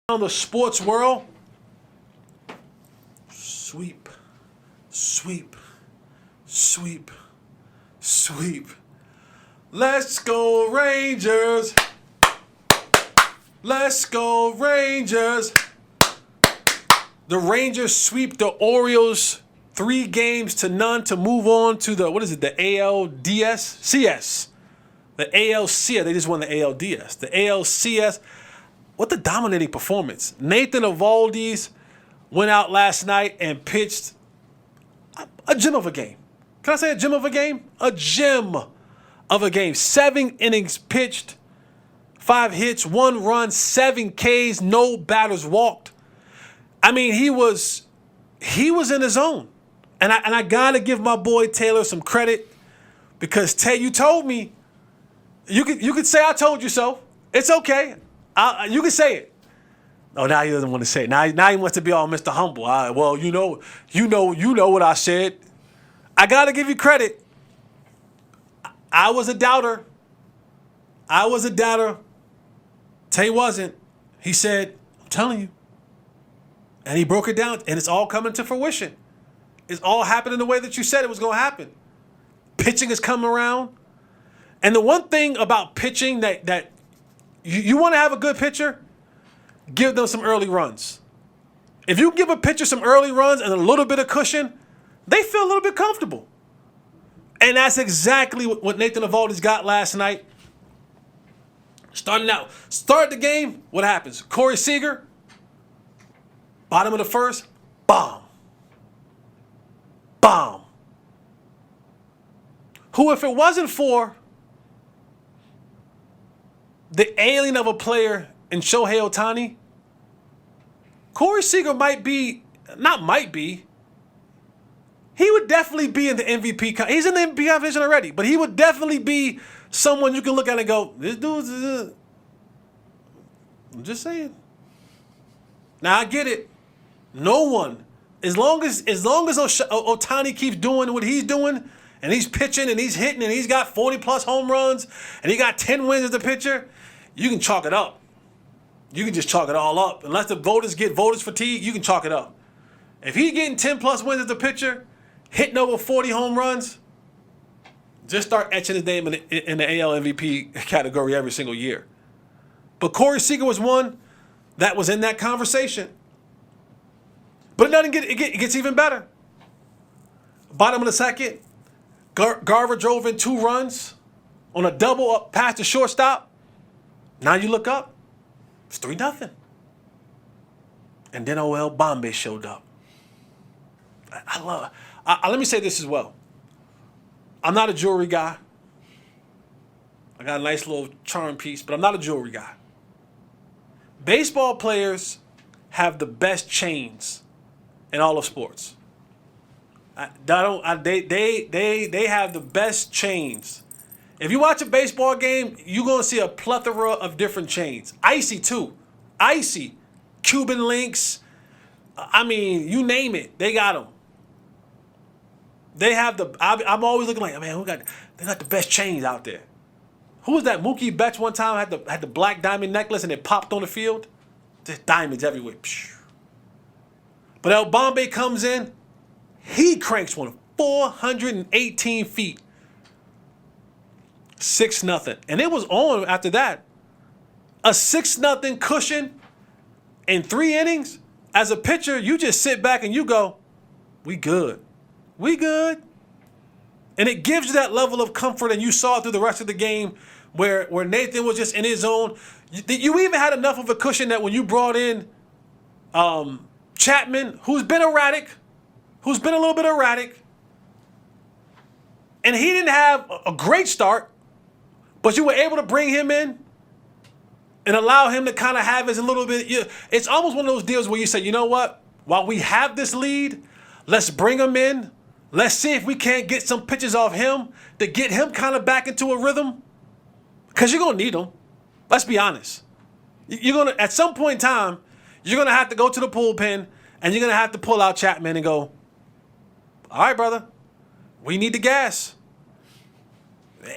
around the sports world. Sweep, sweep, sweep, sweep. Let's go Rangers. Let's go Rangers. The Rangers sweep the Orioles 3-0 to move on to the, the ALDS? CS. The ALCS. They just won the ALDS. The ALCS. What a dominating performance. Nathan Eovaldi went out last night and pitched a gem of a game. Can I say a gem of a game? A gem of a game. 7 innings pitched, 5 hits, 1 run, 7 Ks, no batters walked. I mean, he was in his zone. And I gotta give my boy Taylor some credit, because Tay, you told me. You could say I told you so. It's okay. You can say it. Oh, now he doesn't want to say it. Now he wants to be all Mr. Humble. Well, you know what I said. I gotta give you credit. I was a doubter. Tay wasn't. He said, "I'm telling you," and he broke it down, and it's all coming to fruition. It's all happening the way that you said it was going to happen. Pitching is coming around. And the one thing about pitching that you want to have a good pitcher, give them some early runs. If you give a pitcher some early runs and a little bit of cushion, they feel a little bit comfortable. And that's exactly what Nathan Eovaldi got last night. Start the game, what happens? Corey Seager, bottom of the first, bomb. Bomb. Who, if it wasn't for the alien of a player in Shohei Ohtani, Corey Seager he would definitely be in the MVP. He's in the MVP conversation already, but he would definitely be someone you can look at and go, this dude's. I'm just saying. Now I get it. No one, as long as Ohtani keeps doing what he's doing, and he's pitching and he's hitting and he's got 40+ home runs and he got 10 wins as a pitcher, you can chalk it up. You can just chalk it all up. Unless the voters get voters fatigue, you can chalk it up. If he's getting 10+ wins as a pitcher, hitting over 40 home runs, just start etching his name in the AL MVP category every single year. But Corey Seager was one that was in that conversation. But it gets even better. Bottom of the second, Garver drove in 2 runs on a double up past the shortstop. Now you look up, it's 3-0. And then OL Bombay showed up. Let me say this as well. I'm not a jewelry guy. I got a nice little charm piece, but I'm not a jewelry guy. Baseball players have the best chains in all of sports. They have the best chains. If you watch a baseball game, you're going to see a plethora of different chains. Icy, too. Icy. Cuban links. I mean, you name it. They got them. They have I'm always looking like, man, they got the best chains out there. Who was that? Mookie Betts one time had the black diamond necklace and it popped on the field? There's diamonds everywhere. But El Bombay comes in, he cranks one 418 feet. 6-0. And it was on after that. A 6-0 cushion in 3 innings. As a pitcher, you just sit back and you go, we good. We good. And it gives you that level of comfort, and you saw it through the rest of the game where Nathan was just in his zone. You even had enough of a cushion that when you brought in Chapman, who's been erratic, who's been a little bit erratic, and he didn't have a great start, but you were able to bring him in and allow him to kind of have his a little bit. It's almost one of those deals where you say, you know what? While we have this lead, let's bring him in. Let's see if we can't get some pitches off him to get him kind of back into a rhythm. Because you're going to need him. Let's be honest. You're going to, at some point in time, you're going to have to go to the bullpen and you're going to have to pull out Chapman and go, all right, brother, we need the gas.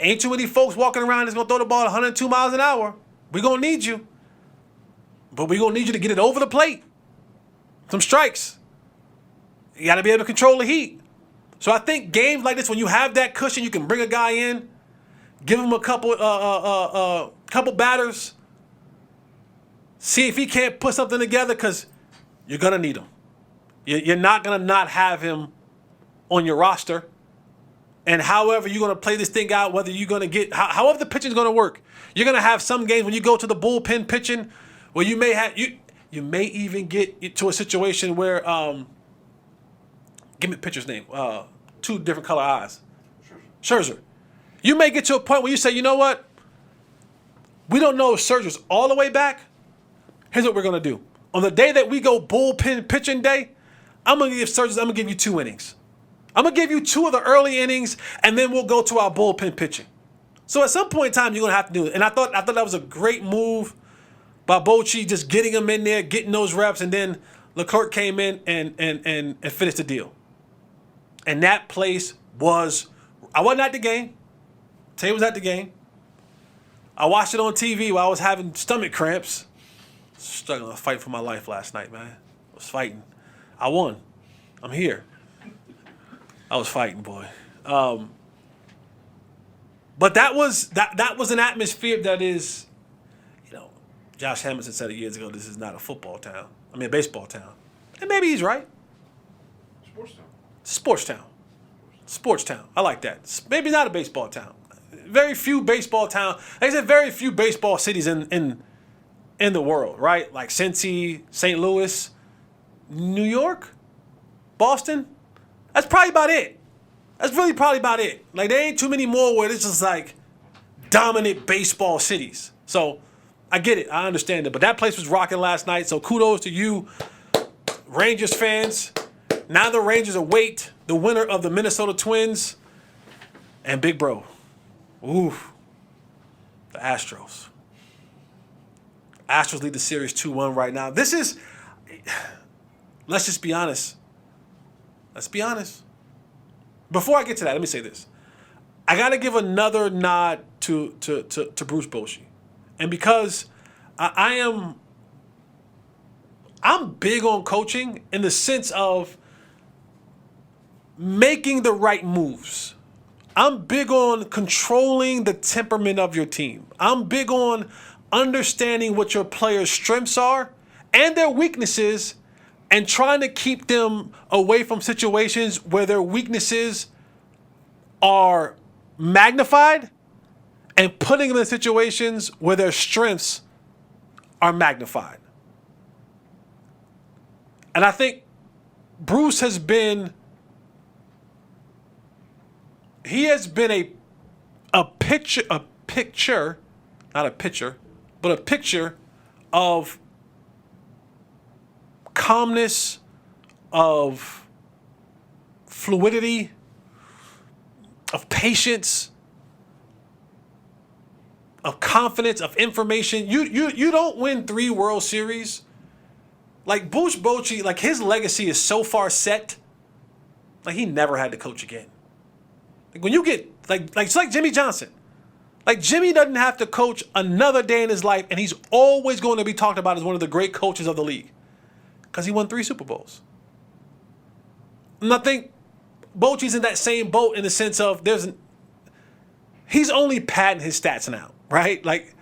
Ain't too many folks walking around that's going to throw the ball 102 miles an hour. We're going to need you. But we're going to need you to get it over the plate. Some strikes. You got to be able to control the heat. So I think games like this, when you have that cushion, you can bring a guy in, give him a couple batters, see if he can't put something together, because you're going to need him. You're not going to not have him on your roster. And however you're going to play this thing out, whether you're going to get, however the pitching is going to work, you're going to have some games when you go to the bullpen pitching where you may have, you may even get to a situation where, give me the pitcher's name, 2 different color eyes. Scherzer. You may get to a point where you say, you know what? We don't know if Scherzer's all the way back. Here's what we're going to do. On the day that we go bullpen pitching day, I'm going to give you 2 innings. I'm going to give you 2 of the early innings, and then we'll go to our bullpen pitching. So at some point in time, you're going to have to do it. And I thought that was a great move by Bochy, just getting him in there, getting those reps, and then Leclerc came in and finished the deal. And that place was, I wasn't at the game. Tay was at the game. I watched it on TV while I was having stomach cramps. Struggling to fight for my life last night, man. I was fighting. I won. I'm here. I was fighting, boy. But that was an atmosphere that is, Josh Hamilton said it years ago, this is not a football town. I mean, a baseball town. And maybe he's right. Sports town. Sports town. I like that. Maybe not a baseball town. Very few baseball towns. Like I said, very few baseball cities in the world, right? Like Cincy, St. Louis, New York, Boston. That's probably about it. That's really probably about it. Like, there ain't too many more where it's just like dominant baseball cities. So I get it. I understand it. But that place was rocking last night. So kudos to you, Rangers fans. Now the Rangers await the winner of the Minnesota Twins and Big Bro. Ooh, the Astros. Astros lead the series 2-1 right now. This is, let's just be honest. Let's be honest. Before I get to that, let me say this. I got to give another nod to Bruce Bochy. And because I'm big on coaching in the sense of making the right moves. I'm big on controlling the temperament of your team. I'm big on understanding what your players' strengths are and their weaknesses and trying to keep them away from situations where their weaknesses are magnified and putting them in situations where their strengths are magnified. And I think Bruce has been a picture of calmness, of fluidity, of patience, of confidence, of information. You don't win 3 World Series. Like Bruce Bochy, like his legacy is so far set. Like he never had to coach again. Like when you get like it's like Jimmy Johnson. Like Jimmy doesn't have to coach another day in his life, and he's always going to be talked about as one of the great coaches of the league. Because he won 3 Super Bowls. And I think Bochy's in that same boat in the sense of he's only padding his stats now, right? Like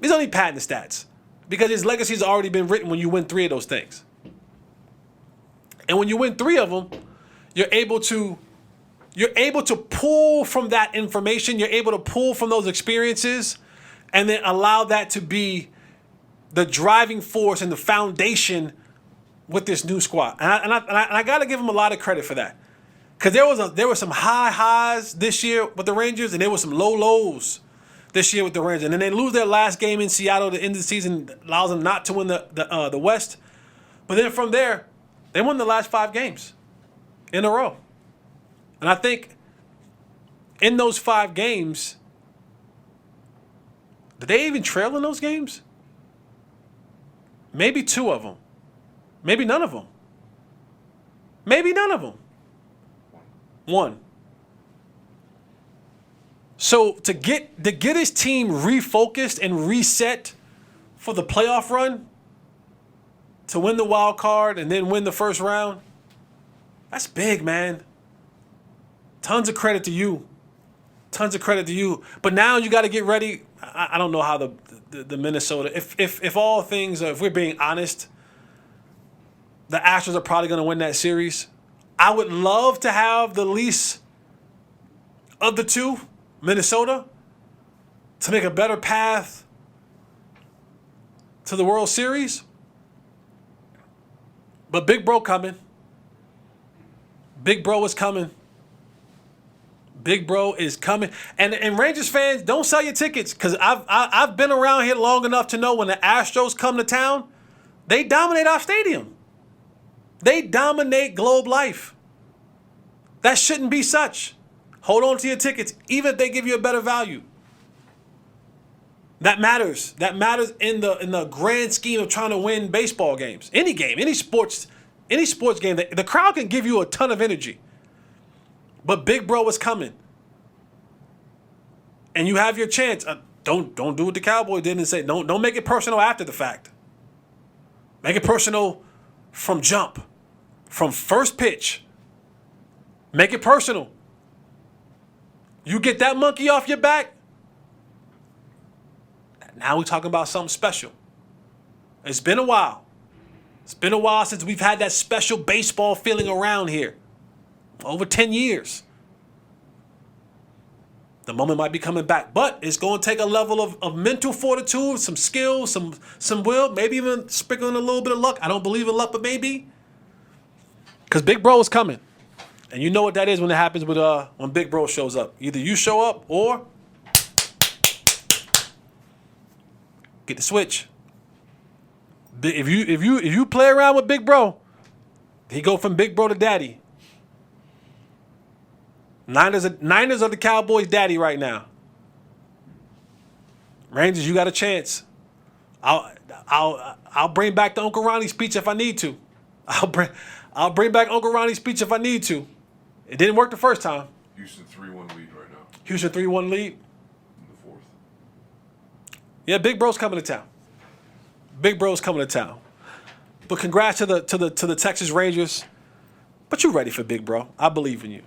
he's only padding the stats. Because his legacy's already been written when you win 3 of those things. And when you win 3 of them, you're able to pull from that information, you're able to pull from those experiences, and then allow that to be the driving force and the foundation with this new squad. And I got to give him a lot of credit for that. Because there were some high highs this year with the Rangers, and there were some low lows this year with the Rangers. And then they lose their last game in Seattle. The end of the season allows them not to win the West. But then from there, they won the last 5 games in a row. And I think in those 5 games, did they even trail in those games? Maybe 2 of them. Maybe none of them. Maybe none of them. 1. So to get his team refocused and reset for the playoff run, to win the wild card and then win the first round, that's big, man. Tons of credit to you. Tons of credit to you. But now you got to get ready. I don't know how the Minnesota, if all things, if we're being honest, the Astros are probably going to win that series. I would love to have the least of the two, Minnesota, to make a better path to the World Series. But Big Bro coming. Big Bro is coming. Big Bro is coming. And Rangers fans, don't sell your tickets, because I've been around here long enough to know when the Astros come to town, they dominate our stadium. They dominate Globe Life. That shouldn't be such. Hold on to your tickets, even if they give you a better value. That matters. That matters in the grand scheme of trying to win baseball games. Any game, any sports game. The crowd can give you a ton of energy. But Big Bro is coming. And you have your chance. Don't do what the Cowboy did and say, don't make it personal after the fact. Make it personal from jump. From first pitch. Make it personal. You get that monkey off your back, now we're talking about something special. It's been a while. It's been a while since we've had that special baseball feeling around here. Over 10 years. The moment might be coming back. But it's going to take a level of mental fortitude, some skill, some will, maybe even sprinkling a little bit of luck. I don't believe in luck, but maybe. Because Big Bro is coming. And you know what that is when it happens with when Big Bro shows up. Either you show up or get the switch. If you play around with Big Bro, he go from Big Bro to Daddy. Niners are the Cowboys' daddy right now. Rangers, you got a chance. I'll bring back the Uncle Ronnie speech if I need to. I'll bring back Uncle Ronnie's speech if I need to. It didn't work the first time. Houston 3-1 lead right now. Houston 3-1 lead. In the fourth. Yeah, Big Bro's coming to town. Big Bro's coming to town. But congrats to the Texas Rangers. But you ready for Big Bro. I believe in you.